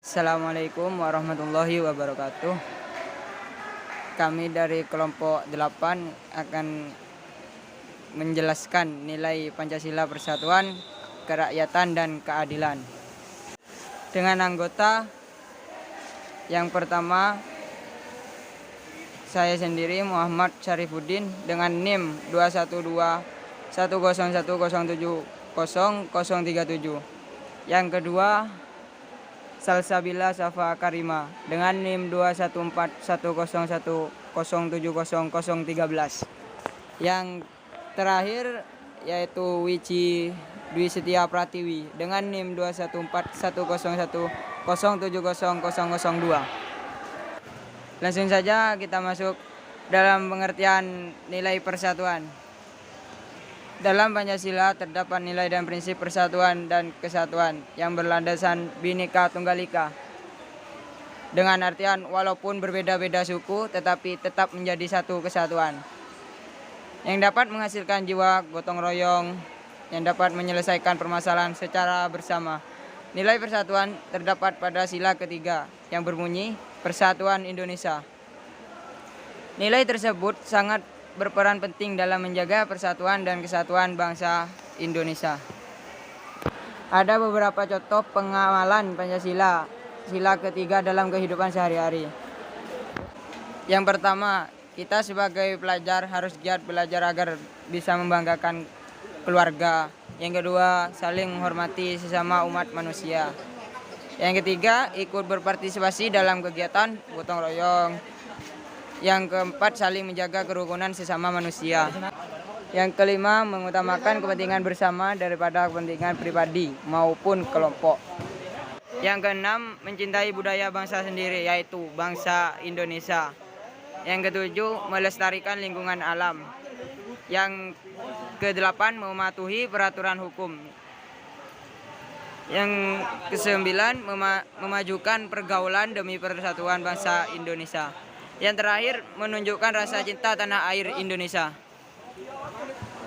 Assalamualaikum warahmatullahi wabarakatuh. Kami dari kelompok 8 akan menjelaskan nilai Pancasila persatuan, kerakyatan, dan keadilan. Dengan anggota yang pertama, saya sendiri Muhammad Syarifuddin dengan NIM 2121010700037. Yang kedua, Salsabila Safa Karima dengan NIM 2141010700013. Yang terakhir yaitu Wici Dwi Setia Pratiwi dengan NIM 2141010700002. Langsung saja kita masuk dalam pengertian nilai persatuan. Dalam Pancasila terdapat nilai dan prinsip persatuan dan kesatuan yang berlandasan Bhinneka Tunggal Ika. Dengan artian walaupun berbeda-beda suku tetapi tetap menjadi satu kesatuan. Yang dapat menghasilkan jiwa gotong royong, yang dapat menyelesaikan permasalahan secara bersama. Nilai persatuan terdapat pada sila ketiga yang berbunyi Persatuan Indonesia. Nilai tersebut sangat berperan penting dalam menjaga persatuan dan kesatuan bangsa Indonesia. Ada beberapa contoh pengamalan Pancasila sila ketiga dalam kehidupan sehari-hari. Yang pertama, kita sebagai pelajar harus giat belajar agar bisa membanggakan keluarga. Yang kedua, saling menghormati sesama umat manusia. Yang ketiga, ikut berpartisipasi dalam kegiatan gotong royong. Yang keempat, saling menjaga kerukunan sesama manusia. Yang kelima, mengutamakan kepentingan bersama daripada kepentingan pribadi maupun kelompok. Yang keenam, mencintai budaya bangsa sendiri yaitu bangsa Indonesia. Yang ketujuh, melestarikan lingkungan alam. Yang kedelapan, mematuhi peraturan hukum. Yang kesembilan, memajukan pergaulan demi persatuan bangsa Indonesia. Yang terakhir, menunjukkan rasa cinta tanah air Indonesia.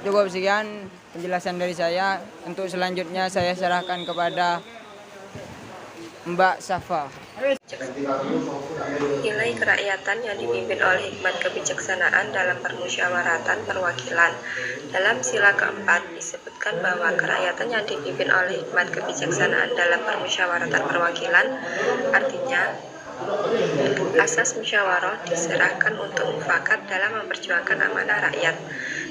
Cukup sekian penjelasan dari saya. Untuk selanjutnya saya serahkan kepada Mbak Safa. Nilai kerakyatan yang dipimpin oleh hikmat kebijaksanaan dalam permusyawaratan perwakilan. Dalam sila keempat disebutkan bahwa kerakyatan yang dipimpin oleh hikmat kebijaksanaan dalam permusyawaratan perwakilan artinya asas musyawarah diserahkan untuk mufakat dalam memperjuangkan amanah rakyat.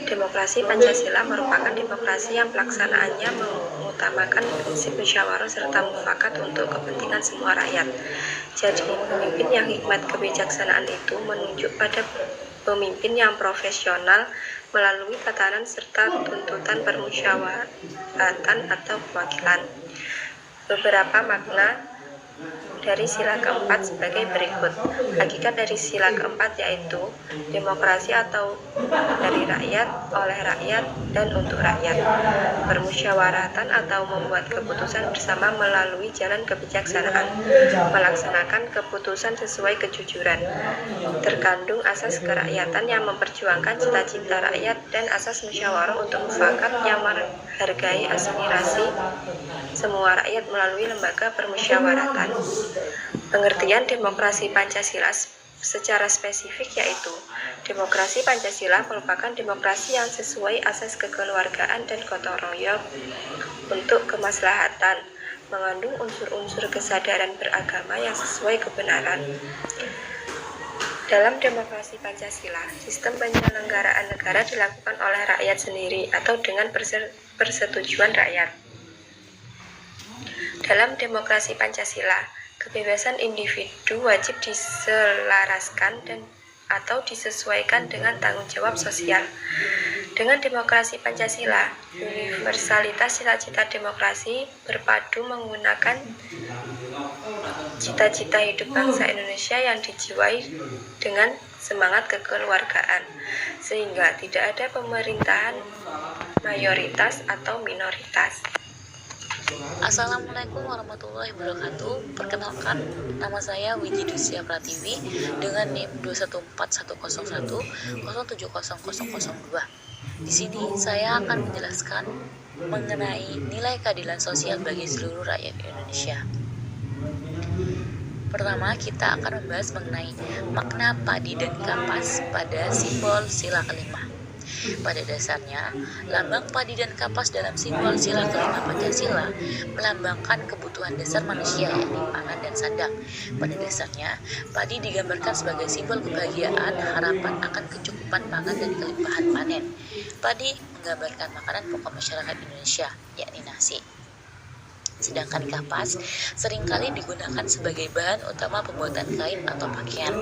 Demokrasi Pancasila merupakan demokrasi yang pelaksanaannya mengutamakan prinsip musyawarah serta mufakat untuk kepentingan semua rakyat. Jadi, pemimpin yang hikmat kebijaksanaan itu menunjuk pada pemimpin yang profesional melalui tatanan serta tuntutan permusyawaratan atau perwakilan. Beberapa makna dari sila keempat sebagai berikut. Hakikat dari sila keempat yaitu demokrasi atau dari rakyat, oleh rakyat, dan untuk rakyat. Permusyawaratan atau membuat keputusan bersama melalui jalan kebijaksanaan. Melaksanakan keputusan sesuai kejujuran. Terkandung asas kerakyatan yang memperjuangkan cita-cita rakyat dan asas musyawarah untuk mufakat yang menghargai aspirasi semua rakyat melalui lembaga permusyawaratan. Pengertian demokrasi Pancasila secara spesifik yaitu demokrasi Pancasila merupakan demokrasi yang sesuai asas kekeluargaan dan gotong royong untuk kemaslahatan, mengandung unsur-unsur kesadaran beragama yang sesuai kebenaran. Dalam demokrasi Pancasila, sistem penyelenggaraan negara dilakukan oleh rakyat sendiri atau dengan persetujuan rakyat. Dalam demokrasi Pancasila, kebebasan individu wajib diselaraskan dan atau disesuaikan dengan tanggung jawab sosial. Dengan demokrasi Pancasila, universalitas cita-cita demokrasi berpadu menggunakan cita-cita hidup bangsa Indonesia yang dijiwai dengan semangat kekeluargaan, sehingga tidak ada pemerintahan mayoritas atau minoritas. Assalamualaikum warahmatullahi wabarakatuh. Perkenalkan, nama saya Wici Dwi Setia Pratiwi dengan NIM 2141010700002. Di sini saya akan menjelaskan mengenai nilai keadilan sosial bagi seluruh rakyat Indonesia. Pertama, kita akan membahas mengenai makna padi dan kapas pada simbol sila kelima. Pada dasarnya, lambang padi dan kapas dalam simbol sila kelima Pancasila melambangkan kebutuhan dasar manusia, yakni pangan dan sandang. Pada dasarnya, padi digambarkan sebagai simbol kebahagiaan, harapan akan kecukupan pangan dan kelimpahan panen. Padi menggambarkan makanan pokok masyarakat Indonesia, yakni nasi. Sedangkan kapas seringkali digunakan sebagai bahan utama pembuatan kain atau pakaian.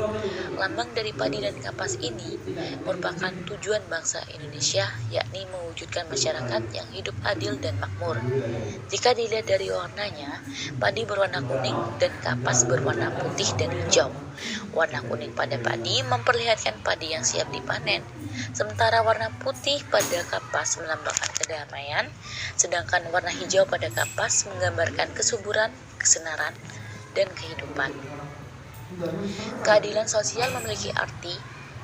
Lambang dari padi dan kapas ini merupakan tujuan bangsa Indonesia, yakni mewujudkan masyarakat yang hidup adil dan makmur. Jika dilihat dari warnanya, padi berwarna kuning dan kapas berwarna putih dan hijau. Warna kuning pada padi memperlihatkan padi yang siap dipanen, sementara warna putih pada kapas melambangkan kedamaian, sedangkan warna hijau pada kapas menggambarkan kesuburan, kesenaran, dan kehidupan. Keadilan sosial memiliki arti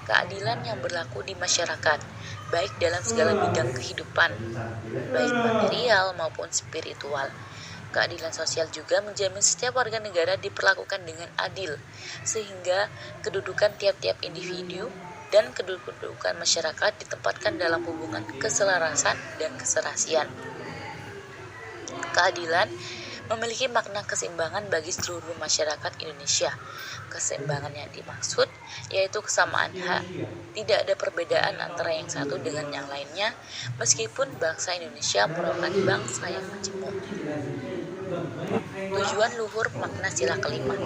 keadilan yang berlaku di masyarakat, baik dalam segala bidang kehidupan, baik material maupun spiritual. Keadilan sosial juga menjamin setiap warga negara diperlakukan dengan adil, sehingga kedudukan tiap-tiap individu dan kedudukan masyarakat ditempatkan dalam hubungan keselarasan dan keserasian. Keadilan memiliki makna keseimbangan bagi seluruh masyarakat Indonesia. Keseimbangan yang dimaksud yaitu kesamaan hak. Tidak ada perbedaan antara yang satu dengan yang lainnya, meskipun bangsa Indonesia merupakan bangsa yang majemuk. Tujuan luhur makna sila kelima.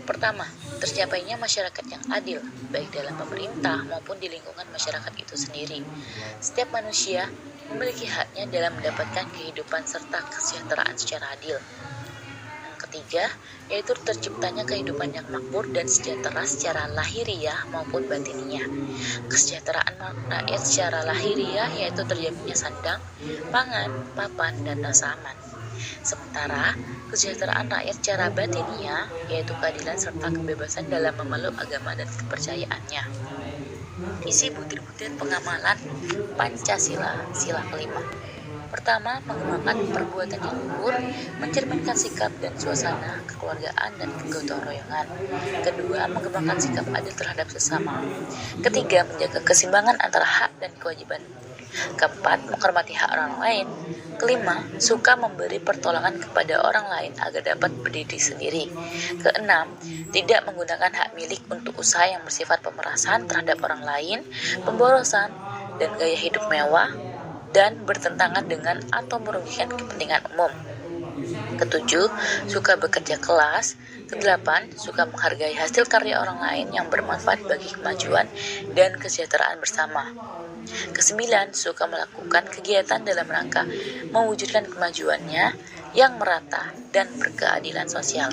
Pertama, tercapainya masyarakat yang adil, baik dalam pemerintah maupun di lingkungan masyarakat itu sendiri. Setiap manusia memiliki haknya dalam mendapatkan kehidupan serta kesejahteraan secara adil. Yang ketiga, yaitu terciptanya kehidupan yang makmur dan sejahtera secara lahiriah maupun batiniah. Kesejahteraan rakyat secara lahiriah yaitu terjadinya sandang, pangan, papan, dan rasa aman. Sementara kesejahteraan rakyat secara batiniah yaitu keadilan serta kebebasan dalam memeluk agama dan kepercayaannya. Isi butir-butir pengamalan Pancasila sila kelima. Pertama, mengembangkan perbuatan yang luhur, mencerminkan sikap dan suasana kekeluargaan dan kegotong royongan. Kedua, mengembangkan sikap adil terhadap sesama. Ketiga, menjaga keseimbangan antara hak dan kewajiban. Keempat, menghormati hak orang lain. Kelima, suka memberi pertolongan kepada orang lain agar dapat berdiri sendiri. Keenam, tidak menggunakan hak milik untuk usaha yang bersifat pemerasan terhadap orang lain, pemborosan, dan gaya hidup mewah, dan bertentangan dengan atau merugikan kepentingan umum. Ketujuh, suka bekerja keras. Kedelapan, suka menghargai hasil karya orang lain yang bermanfaat bagi kemajuan dan kesejahteraan bersama. Kesembilan, suka melakukan kegiatan dalam rangka mewujudkan kemajuannya yang merata dan berkeadilan sosial.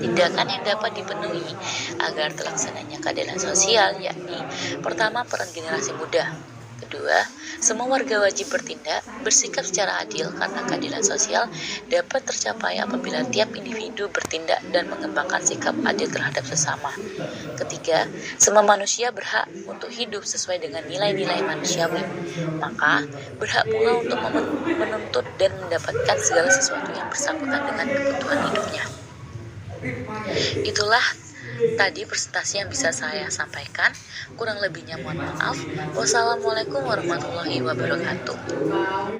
Tindakan yang dapat dipenuhi agar terlaksananya keadilan sosial yakni pertama, peran generasi muda. Kedua, semua warga wajib bertindak bersikap secara adil karena keadilan sosial dapat tercapai apabila tiap individu bertindak dan mengembangkan sikap adil terhadap sesama. Ketiga, semua manusia berhak untuk hidup sesuai dengan nilai-nilai manusiawi, maka berhak pula untuk menuntut dan mendapatkan segala sesuatu yang bersangkutan dengan kebutuhan hidupnya. Itulah tadi presentasi yang bisa saya sampaikan. Kurang lebihnya mohon maaf. Wassalamualaikum warahmatullahi wabarakatuh.